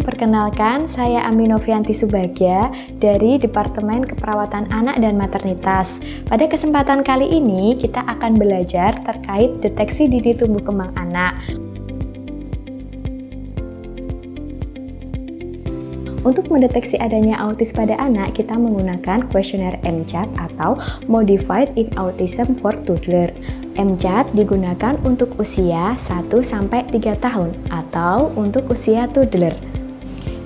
perkenalkan saya Aminovianti Subagya dari Departemen Keperawatan Anak dan Maternitas. Pada kesempatan kali ini kita akan belajar terkait deteksi dini tumbuh kembang anak. Untuk mendeteksi adanya autis pada anak, kita menggunakan kuesioner MCAT atau Modified in Autism for Toddler. MCAT digunakan untuk usia 1-3 tahun atau untuk usia toddler.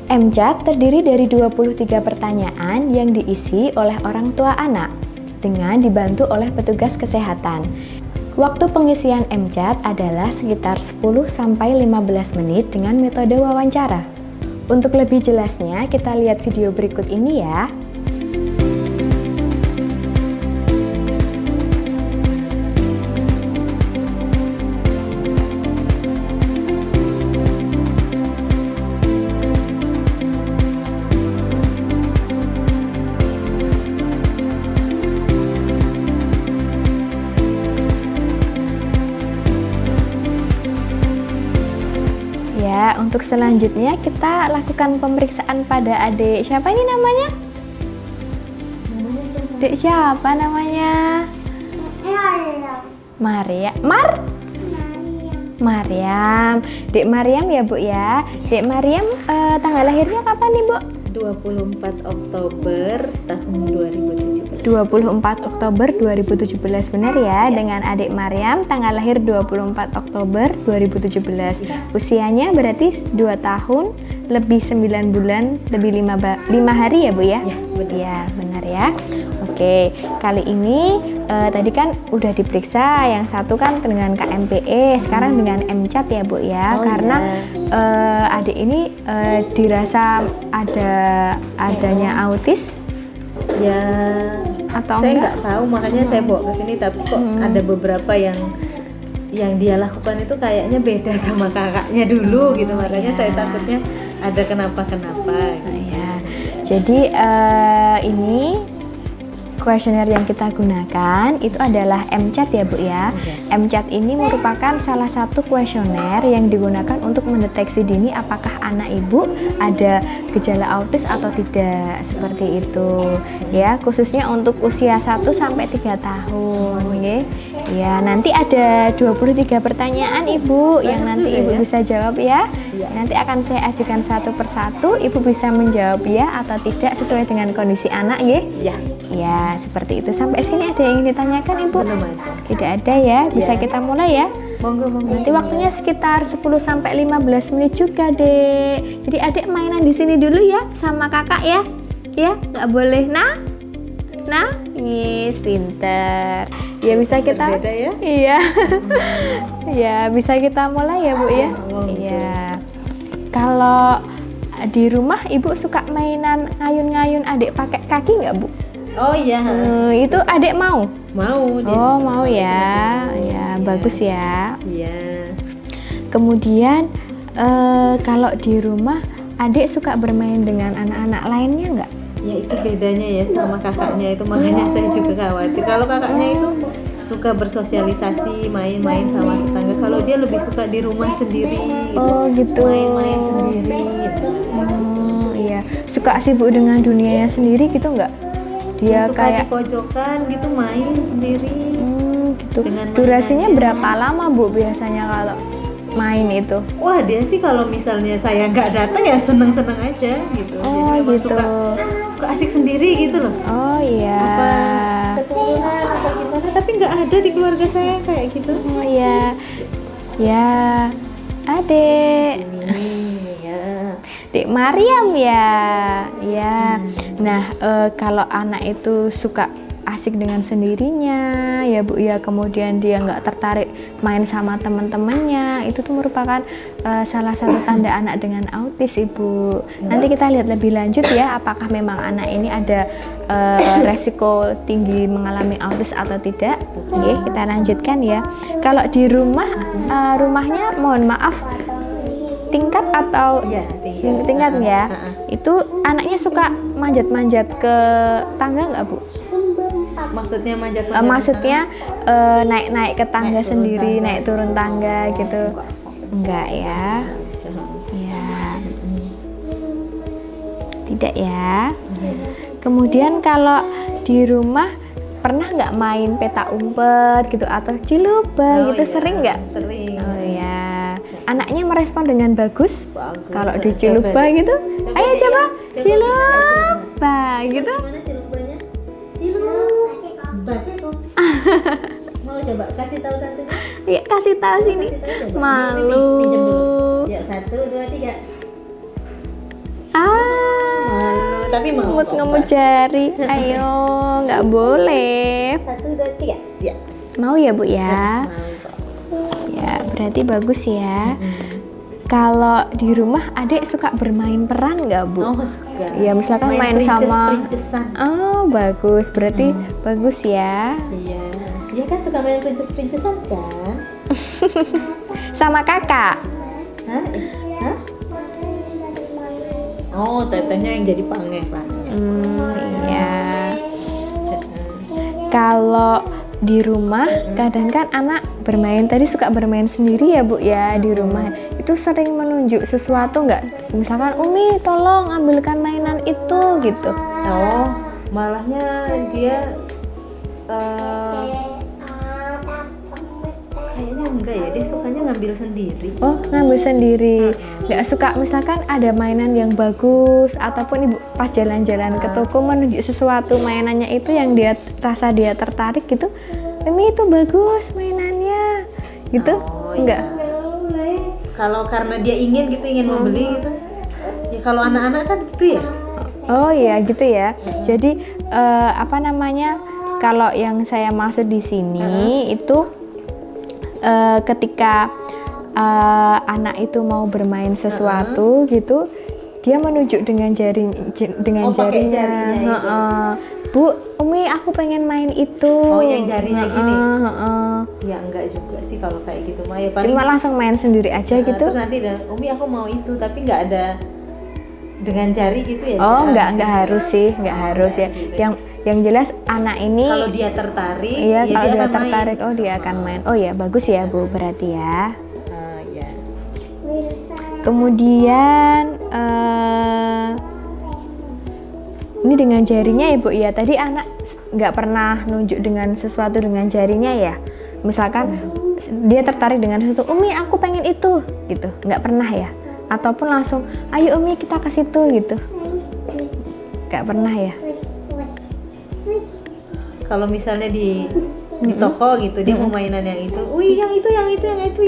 MCAT terdiri dari 23 pertanyaan yang diisi oleh orang tua anak dengan dibantu oleh petugas kesehatan. Waktu pengisian MCAT adalah sekitar 10-15 menit dengan metode wawancara. Untuk lebih jelasnya, kita lihat video berikut ini ya. Ya, untuk selanjutnya kita lakukan pemeriksaan pada adik. Siapa ini namanya? Dek siapa namanya? Maria. Mariam. Dek Mariam ya, Bu ya. Dek Mariam tanggal lahirnya kapan nih, Bu? 24 Oktober tahun 2017. 24 Oktober 2017 benar ya, dengan adik Mariam tanggal lahir 24 Oktober 2017. Usianya berarti 2 tahun lebih 9 bulan lebih 5 hari ya, Bu ya? Ya, benar. Ya, benar ya. Oke, kali ini tadi kan udah diperiksa, yang satu kan dengan KMPE, sekarang dengan MCAT ya, Bu ya. Karena adik ini dirasa adanya autis Ya, atau saya enggak? nggak tahu, makanya saya bawa ke sini. Tapi kok ada beberapa yang dia lakukan itu kayaknya beda sama kakaknya dulu gitu. Makanya saya takutnya ada kenapa-kenapa. Ya, jadi ini kuesioner yang kita gunakan itu adalah MCAT ya, Bu ya. MCAT ini merupakan salah satu kuesioner yang digunakan untuk mendeteksi dini apakah anak ibu ada gejala autis atau tidak, seperti itu ya, khususnya untuk usia 1-3 tahun ya. Ya, nanti ada 23 pertanyaan Ibu yang nanti Ibu bisa jawab ya. Nanti akan saya ajukan satu persatu, Ibu bisa menjawab ya atau tidak sesuai dengan kondisi anak ya. Ya, seperti itu. Sampai sini ada yang ingin ditanyakan Ibu? Belum ada. Tidak ada ya. Bisa kita mulai ya. Monggo. Nanti waktunya sekitar 10-15 menit juga, Dek. Jadi adik mainan di sini dulu ya sama kakak ya. Ya, nggak boleh. Nah, yes, pinter. Ya bisa kita. Berbeda ya? Iya. Ya, bisa kita mulai ya, Bu ya. Iya. Kalau di rumah Ibu suka mainan ngayun-ngayun adik pakai kaki nggak, Bu? Oh iya. Itu adik mau? Mau. Oh, mau ya. Ya, bagus ya. Iya. Kemudian kalau di rumah adik suka bermain dengan anak-anak lainnya nggak? Ya, itu bedanya ya sama kakaknya itu, makanya saya juga khawatir. Kalau kakaknya itu suka bersosialisasi, main-main sama tetangga. Kalau dia lebih suka di rumah sendiri gitu. Oh gitu. Main-main sendiri gitu. Iya. Suka sibuk dengan dunianya sendiri gitu nggak? Dia suka kayak di pojokan gitu, main sendiri. Gitu. Dengan Durasinya mainannya. berapa lama, Bu, biasanya kalau main itu? Wah, dia sih kalau misalnya saya nggak datang ya seneng-seneng aja gitu. Oh, Jadi memang gitu. suka asik sendiri gitu loh. Oh iya. Apa keturunan atau gimana, tapi nggak ada di keluarga saya kayak gitu. Oh iya. Ya, adik. Ini ya. Dek Mariam ya. Ya. Nah, kalau anak itu suka asik dengan sendirinya ya, Bu ya, kemudian dia nggak tertarik main sama teman-temannya, itu tuh merupakan salah satu tanda anak dengan autis, Ibu. Nanti kita lihat lebih lanjut ya, apakah memang anak ini ada resiko tinggi mengalami autis atau tidak. Oke, kita lanjutkan ya. Kalau di rumah, rumahnya mohon maaf tingkat atau Ya, tingkat ya, itu anaknya suka manjat-manjat ke tangga nggak, Bu? Maksudnya manjat Maksudnya naik-naik ke tangga Naik turun sendiri, tangga. naik turun tangga gitu. Enggak ya. Ya. tidak ya. Kemudian kalau di rumah pernah nggak main peta umpet gitu atau ciluba gitu, iya, sering nggak? Sering. Oh ya, anaknya merespon dengan bagus. Bagus. Kalau di ciluba gitu, ayo coba ciluba gitu. Gimana cilubanya? Ciluba. Mau coba kasih tahu tante? Ya kasih tahu sini. Kasih tahu coba. Malu. Pinjam dulu. Ya 1, 2, 3. Malu, tapi mau. Ngemut-ngemut jari. Ayo, nggak boleh. 1, 2, 3. Ya. Mau ya Bu ya? Mau kok. Ya, berarti bagus ya. Kalau di rumah adik suka bermain peran nggak Bu? Oh, suka. Ya misalkan main princess, sama. princessan. Oh bagus, berarti bagus ya. Iya. Dia kan suka main princessan kan? Sama kakak. Hah? Hah? Oh, tetehnya yang jadi pangerannya. Iya. Kalau di rumah kadang kan anak bermain, tadi suka bermain sendiri ya Bu ya di rumah. Itu sering menunjuk sesuatu nggak? Misalkan Umi tolong ambilkan mainan itu gitu. Oh, malahnya dia kayaknya enggak ya, dia sukanya ngambil sendiri. Oh ngambil sendiri, nggak suka misalkan ada mainan yang bagus ataupun ibu pas jalan-jalan ke toko menunjuk sesuatu mainannya itu yang dia rasa dia tertarik gitu. Mimi itu bagus mainannya gitu. Oh, enggak. iya. Kalau karena dia ingin gitu, ingin membeli gitu. Ya kalau anak-anak kan gitu ya. Oh iya gitu ya. Jadi apa namanya? Kalau yang saya maksud di sini itu ketika anak itu mau bermain sesuatu gitu, dia menunjuk dengan jarinya. Jarinya itu. Bu, Umi aku pengen main itu. Oh, yang jarinya gini. Heeh. Ya enggak juga sih kalau kayak gitu mah ya paling. Cuma langsung main sendiri aja gitu. Terus nanti Umi aku mau itu, tapi nggak ada dengan jari gitu ya. Oh, jarang nggak sih. harus sih, nggak harus ya. Gitu. Yang jelas anak ini Kalau dia tertarik, iya, ya kalau dia akan tertarik, main. oh dia akan main. Oh ya, bagus ya Bu, berarti ya. Ya. Kemudian ini dengan jarinya ya Bu ya. Tadi anak nggak pernah nunjuk dengan sesuatu dengan jarinya ya. Misalkan dia tertarik dengan sesuatu, Umi aku pengen itu gitu, nggak pernah ya. Ataupun langsung, ayo Umi kita ke situ gitu. Nggak pernah ya. Kalau misalnya di toko gitu dia mau mainan yang itu, wih yang itu.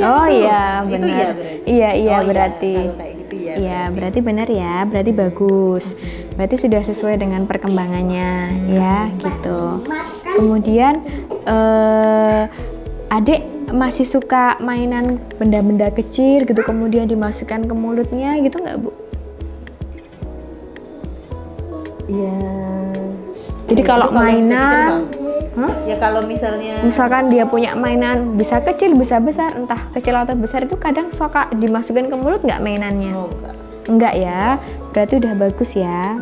Oh iya Itu benar. iya berarti. Iya Oh, berarti. Kalau kayak gitu ya. Iya berarti benar ya, berarti bagus. Berarti sudah sesuai dengan perkembangannya ya gitu. Kemudian adik masih suka mainan benda-benda kecil gitu, kemudian dimasukkan ke mulutnya gitu nggak Bu? Iya. Jadi kalau mainan, ya kalau misalnya misalkan dia punya mainan bisa kecil bisa besar, entah kecil atau besar itu kadang suka dimasukin ke mulut nggak mainannya? oh, enggak. Enggak ya, berarti udah bagus ya.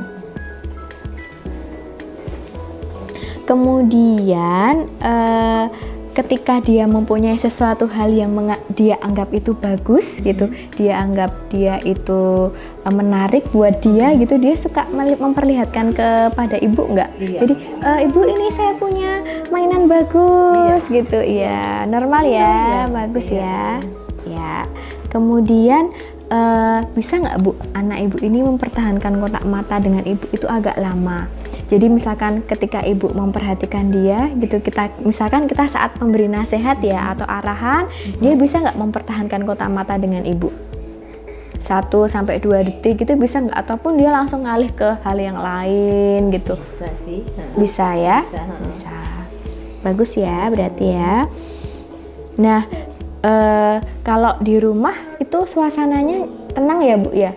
Kemudian ketika dia mempunyai sesuatu hal yang dia anggap itu bagus gitu, dia anggap dia itu menarik buat dia gitu, dia suka memperlihatkan kepada ibu nggak? Iya. Jadi ibu ini saya punya mainan bagus gitu, iya normal ya, bagus ya. Ya. Kemudian bisa nggak Bu, anak ibu ini mempertahankan kontak mata dengan ibu itu agak lama? Jadi misalkan ketika ibu memperhatikan dia gitu, misalkan kita saat memberi nasihat ya atau arahan, dia bisa nggak mempertahankan kontak mata dengan ibu 1-2 detik gitu, bisa nggak? Ataupun dia langsung ngalih ke hal yang lain gitu? Bisa sih. Bisa ya? Bisa. Bagus ya berarti ya. Nah kalau di rumah itu suasananya tenang ya Bu ya?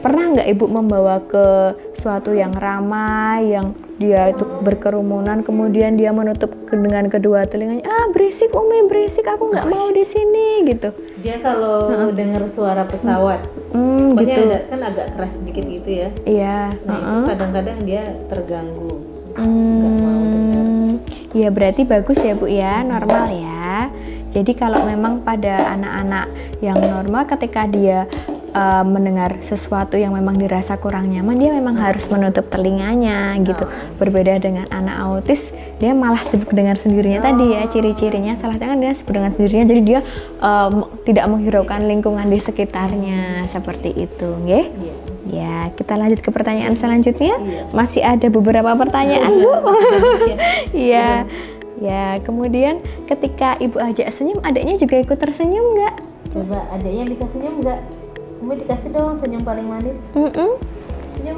Pernah nggak ibu membawa ke suatu yang ramai, yang dia itu berkerumunan, kemudian dia menutup dengan kedua telinganya, berisik Umi, berisik, aku nggak mau di sini gitu? Dia kalau dengar suara pesawat, pokoknya gitu. kan agak keras sedikit gitu ya. Iya. Nah itu kadang-kadang dia terganggu, nggak mau dengar. Ya berarti bagus ya Bu ya, normal ya. Jadi kalau memang pada anak-anak yang normal ketika dia mendengar sesuatu yang memang dirasa kurang nyaman, dia memang harus menutup telinganya gitu. Berbeda dengan anak autis, dia malah sibuk dengar sendirinya tadi ya, ciri-cirinya salah satunya kan dia sibuk dengar sendirinya, jadi dia tidak menghiraukan lingkungan di sekitarnya seperti itu, nggih. Ya, kita lanjut ke pertanyaan selanjutnya. Masih ada beberapa pertanyaan, Bu. Iya. Ya, kemudian ketika ibu ajak senyum, adiknya juga ikut tersenyum nggak? Coba adiknya bisa senyum nggak? Kamu dikasih dong senyum paling manis. Senyum.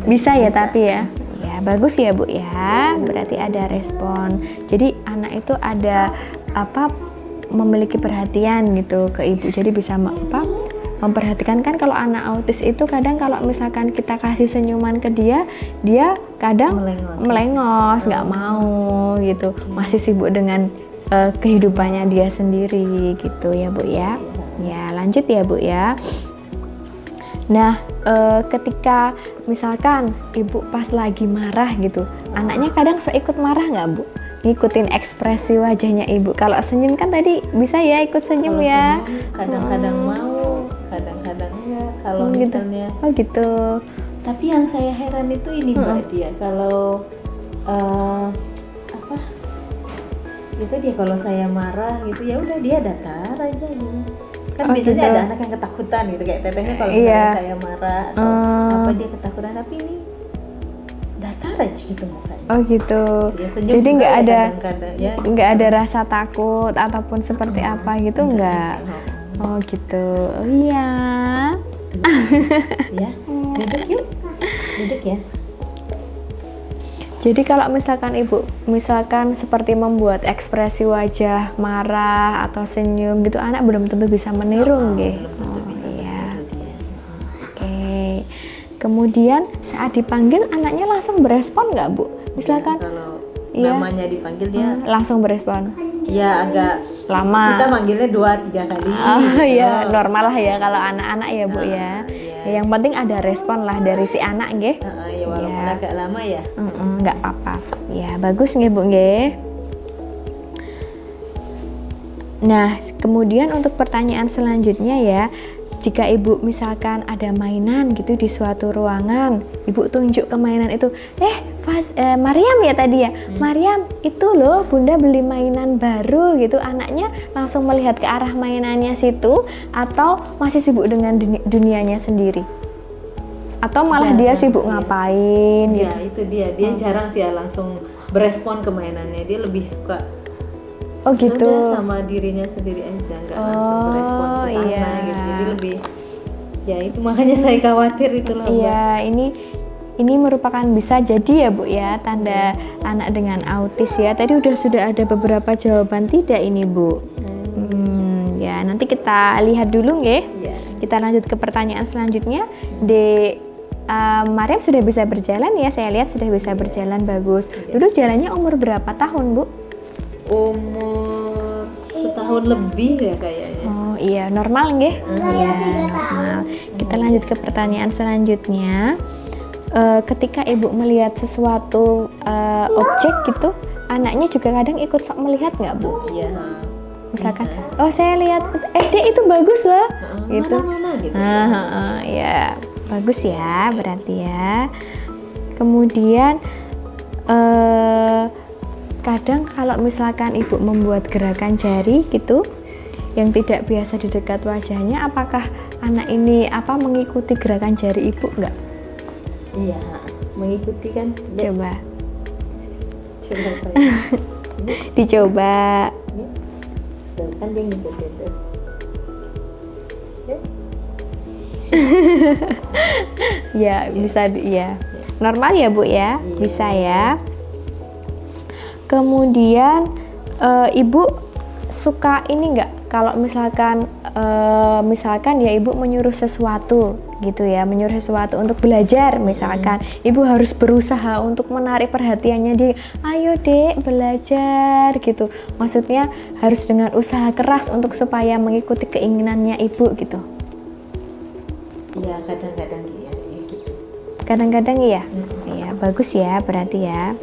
Bisa ya, tapi ya. Ya, bagus ya, Bu ya. Berarti ada respon. Jadi anak itu ada memiliki perhatian gitu ke ibu. Jadi bisa memperhatikan. Kan kalau anak autis itu kadang kalau misalkan kita kasih senyuman ke dia, dia kadang melengos, nggak mau gitu, masih sibuk dengan kehidupannya dia sendiri gitu ya, Bu ya. Ya, lanjut ya, Bu ya. Nah, ketika misalkan ibu pas lagi marah gitu, anaknya kadang ikut marah nggak, Bu? Ngikutin ekspresi wajahnya ibu. Kalau senyum kan tadi bisa ya ikut senyum. Kalau ya senyum, kadang-kadang mau, kadang-kadang enggak. Kalau misalnya gitu. Tapi yang saya heran itu ini Mbak dia kalau itu dia kalau saya marah gitu ya udah dia datar aja gitu. Kan biasanya ada anak yang ketakutan gitu kayak tetehnya kalau misalnya saya marah atau dia ketakutan, tapi ini datar aja gitu mukanya. Oh gitu. Ya, jadi nggak ada nggak ada rasa takut ataupun seperti apa gitu nggak. Oh gitu. Oh iya. Ya, duduk yuk. Duduk ya. Jadi kalau misalkan ibu seperti membuat ekspresi wajah marah atau senyum gitu, anak belum tentu bisa meniru nggih. Iya. Oke. Kemudian saat dipanggil anaknya langsung berespon nggak, Bu? Misalkan kalau namanya dipanggil dia langsung berespon. Ya agak lama. Kita manggilnya 2-3 kali. Oh iya, normal lah ya kalau anak-anak ya, Bu ya. Yang penting ada respon lah dari si anak nggih. Ya walaupun agak lama ya. Nggak apa-apa. Ya, bagus nggih, Bu nggih. Nah, kemudian untuk pertanyaan selanjutnya ya, jika ibu misalkan ada mainan gitu di suatu ruangan, ibu tunjuk ke mainan itu, Mariam ya tadi ya, Mariam itu loh bunda beli mainan baru gitu, anaknya langsung melihat ke arah mainannya situ atau masih sibuk dengan dunianya sendiri? Atau malah dia sibuk ngapain gitu? Ya itu dia jarang sih ya langsung berespon ke mainannya, dia lebih suka gitu sama dirinya sendiri aja, nggak langsung berespon ke sana gitu. Jadi lebih ya itu makanya saya khawatir itulah. Iya, ini merupakan bisa jadi ya, Bu ya, tanda anak dengan autis ya. Tadi sudah ada beberapa jawaban tidak ini, Bu. Ya, nanti kita lihat dulu nggih. Kita lanjut ke pertanyaan selanjutnya. Mariam sudah bisa berjalan ya, saya lihat sudah bisa berjalan, bagus. Dulu jalannya umur berapa tahun, Bu? Umur setahun lebih ya kayaknya. Oh iya, normal nggih? Iya, normal. Kita lanjut ke pertanyaan selanjutnya. Ketika ibu melihat sesuatu objek gitu, anaknya juga kadang ikut sok melihat nggak, Bu? Iya. Misalkan, saya lihat, Dek itu bagus loh, gitu. Mana gitu. Ya, bagus ya, berarti ya. Kemudian kadang kalau misalkan ibu membuat gerakan jari gitu yang tidak biasa di dekat wajahnya, apakah anak ini mengikuti gerakan jari ibu nggak? Iya, mengikuti kan. Coba saya. Dicoba. Kan dia ngikutin tuh. Ya, bisa ya. Normal ya, Bu ya? Bisa ya. Kemudian ibu suka ini nggak kalau misalkan ya ibu menyuruh sesuatu gitu ya, menyuruh sesuatu untuk belajar misalkan, ibu harus berusaha untuk menarik perhatiannya dia, ayo Dek belajar gitu, maksudnya harus dengan usaha keras untuk supaya mengikuti keinginannya ibu gitu. Iya, kadang-kadang iya gitu. Kadang-kadang iya. Iya, bagus ya berarti ya.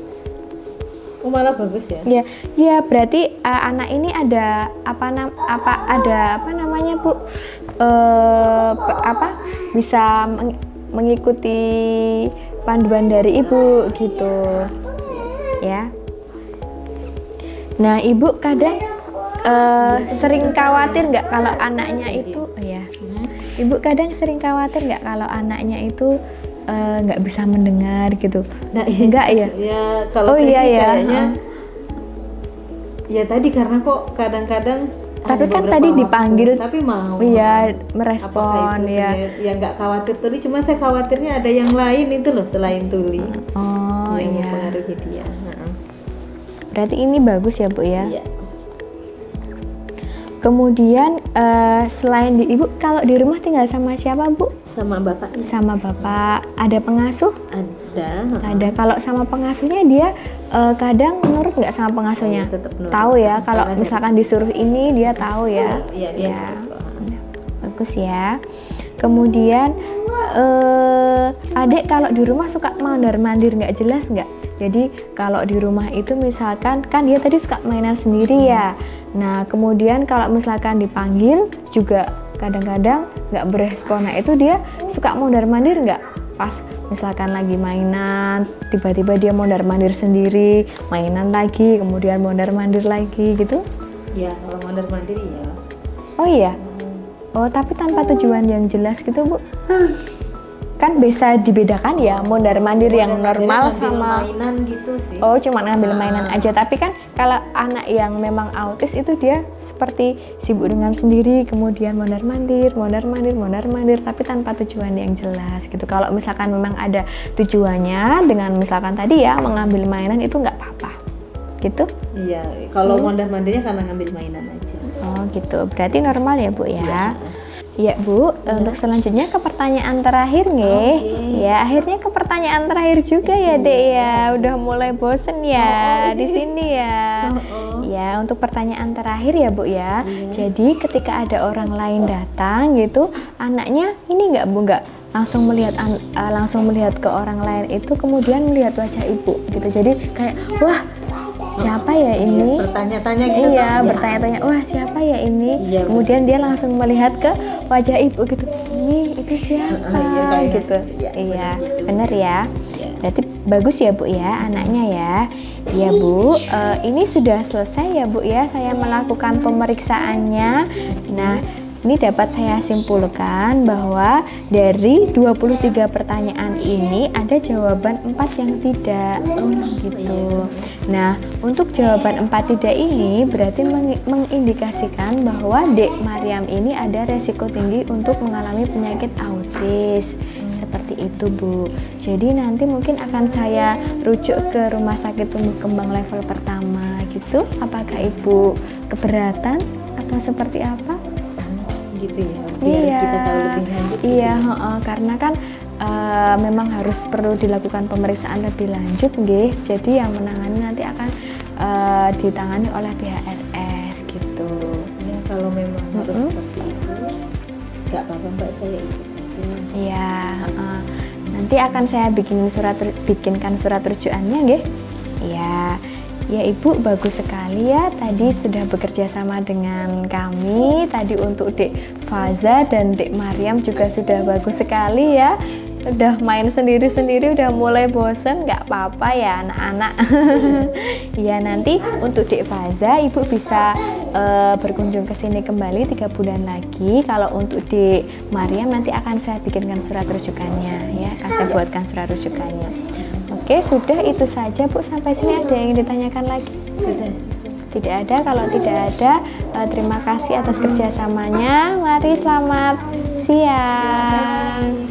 Oh, malah bagus ya? Ya, ya berarti anak ini ada apa namanya Bu? Bisa mengikuti panduan dari ibu gitu, ya. Nah, ibu kadang sering khawatir nggak kalau anaknya itu, ya. Ibu kadang sering khawatir nggak kalau anaknya itu nggak bisa mendengar gitu? Nah, enggak ya? Ya kalau kayaknya, ya tadi karena kok kadang-kadang. Tapi kan tadi dipanggil, tapi mau. Iya, merespon ya. Ya nggak khawatir Tuli, cuman saya khawatirnya ada yang lain itu loh selain Tuli. Oh yang iya. mempengaruhi dia. Berarti ini bagus ya Bu ya? Iya. Kemudian selain Ibu kalau di rumah tinggal sama siapa Bu? Sama bapak. Sama bapak. Ada pengasuh? Ada. Ada. Kalau sama pengasuhnya dia kadang menurut nggak sama pengasuhnya? Tahu ya. Kalau misalkan disuruh ini dia tahu ya. Iya. Ya. Bagus ya. Kemudian adik kalau di rumah suka mondar-mandir nggak jelas nggak? Jadi kalau di rumah itu misalkan kan dia tadi suka mainan sendiri ya. Nah kemudian kalau misalkan dipanggil juga kadang-kadang nggak berespon. Nah itu dia suka mondar-mandir nggak? Pas misalkan lagi mainan, tiba-tiba dia mondar-mandir sendiri, mainan lagi, kemudian mondar-mandir lagi gitu? Ya kalau mondar-mandir ya. Oh iya? Oh tapi tanpa tujuan yang jelas gitu Bu? Kan bisa dibedakan ya mondar-mandir yang normal sama mainan gitu sih. Oh cuma ngambil mainan aja. Tapi kan kalau anak yang memang autis itu dia seperti sibuk dengan sendiri, kemudian mondar-mandir tapi tanpa tujuan yang jelas gitu. Kalau misalkan memang ada tujuannya dengan misalkan tadi ya mengambil mainan itu nggak apa-apa gitu. Iya kalau mondar-mandirnya karena ngambil mainan aja. Oh gitu, berarti normal ya Bu ya. Ya Bu, untuk selanjutnya ke pertanyaan terakhir nih. Ya, akhirnya ke pertanyaan terakhir juga ya, Dek ya. Udah mulai bosen ya di sini ya. Ya, untuk pertanyaan terakhir ya, Bu ya. Jadi, ketika ada orang lain datang gitu, anaknya ini enggak Bu, enggak langsung melihat ke orang lain itu kemudian melihat wajah ibu gitu. Jadi kayak wah, siapa ya ini? Bertanya-tanya gitu. Iya, bertanya-tanya, wah siapa ya ini? Iya, kemudian dia langsung melihat ke wajah ibu gitu. Ini itu siapa? Gitu. Iya, benar ya. Berarti bagus ya Bu ya anaknya ya. Ya Bu, ini sudah selesai ya Bu ya. Saya melakukan pemeriksaannya. Nah, ini dapat saya simpulkan bahwa dari 23 pertanyaan ini ada jawaban 4 yang tidak. Gitu. Nah, untuk jawaban 4 tidak ini berarti mengindikasikan bahwa Dek Mariam ini ada resiko tinggi untuk mengalami penyakit autis. Seperti itu Bu. Jadi nanti mungkin akan saya rujuk ke rumah sakit tumbuh kembang level pertama gitu. Apakah Ibu keberatan atau seperti apa? Gitu ya, biar kita tahu lebih lanjut. Iya, karena kan memang harus perlu dilakukan pemeriksaan lebih lanjut, nggih. Jadi yang menangani nanti akan ditangani oleh pihak RS gitu. Ya kalau memang harus seperti itu, nggak apa-apa Mbak, saya ikut aja. Iya, nanti akan saya bikinkan surat rujukannya, nggih. Iya. Ya Ibu, bagus sekali ya tadi sudah bekerja sama dengan kami. Tadi untuk Dek Faza dan Dek Mariam juga sudah bagus sekali ya. Udah main sendiri-sendiri, udah mulai bosen, nggak apa-apa ya anak-anak. Ya nanti untuk Dek Faza Ibu bisa berkunjung ke sini kembali 3 bulan lagi. Kalau untuk Dek Mariam nanti akan saya bikinkan surat rujukannya ya, akan saya buatkan surat rujukannya. Oke, sudah itu saja Bu. Sampai sini ada yang ditanyakan lagi? Sudah. Tidak ada. Kalau tidak ada, terima kasih atas kerjasamanya. Mari selamat siang.